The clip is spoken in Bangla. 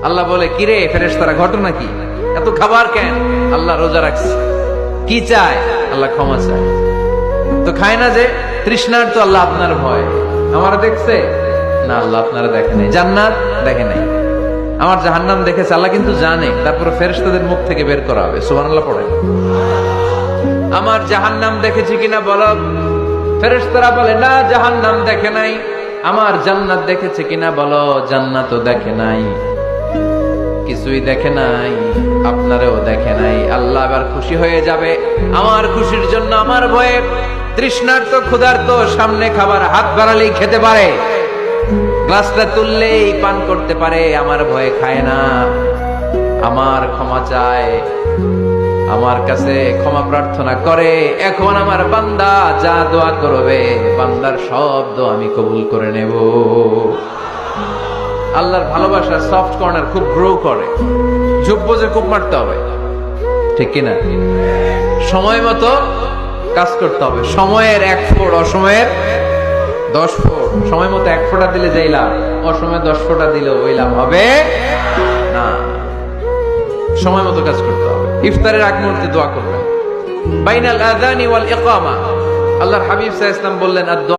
আল্লাহ বলে, কিরে ফেরেশতারা, ঘটনা কি? এত খাবার কেন? আল্লাহ রোজা রাখছে। কি চায়? আল্লাহ ক্ষমা চায়। তো খায় না যে তৃষ্ণার, তো আল্লাহ আপনার ভয়। আমার দেখছে না, আল্লাহ আপনারা দেখে নাই। জান্নাত দেখে নাই, আমার জাহান্নাম দেখেছে। আল্লাহ কিন্তু জানে, তারপরে ফেরেশতাদের মুখ থেকে বের করা হবে। সুবহানাল্লাহ পড়ে। আমার জাহান্নাম দেখেছি কিনা বলো? ফেরেশতারা বলে, না, জাহান্নাম দেখে নাই। আমার জান্নাত দেখেছে কিনা বলো? জান্নাতও দেখে নাই, কিছুই দেখে নাই, আপনারেও দেখে নাই। আল্লাহ এবার খুশি হয়ে যাবে। আমার খুশির জন্য আমার ভয়ে তৃষ্ণার্ত ক্ষুধার্ত সামনে খাবার হাত বাড়ালেই খেতে পারে, গ্লাসটা তুললেই পান করতে পারে, আমার ভয়ে খায় না। আমার ক্ষমা চায়, আমার কাছে ক্ষমা প্রার্থনা করে। এখন আমার বান্দা যা দোয়া করবে, বান্দার সব দোয়া আমি কবুল করে নেব। আল্লাহর ভালোবাসা সফট কর্নার খুব গ্রো করে, ঝোপ বুঝে খুব মারতে হবে, ঠিক কিনা? সময় মতো কাজ করতে হবে। সময়ের 1 ফোঁটা, অসময়ের 10 ফোঁটা। সময় মতো 1 ফোঁটা দিলে যেই লাভ, অসময়ে 10 ফোঁটা দিলে ওই লাভ হবে না। সময় মতো কাজ করতে হবে। ইফতারের আগ মুহূর্তে দোয়া করবেন। বাইনাল আযানি ওয়াল ইকামা, আল্লাহর হাবিব সাল্লাল্লাহু আলাইহি ওয়াসাল্লাম বললেন,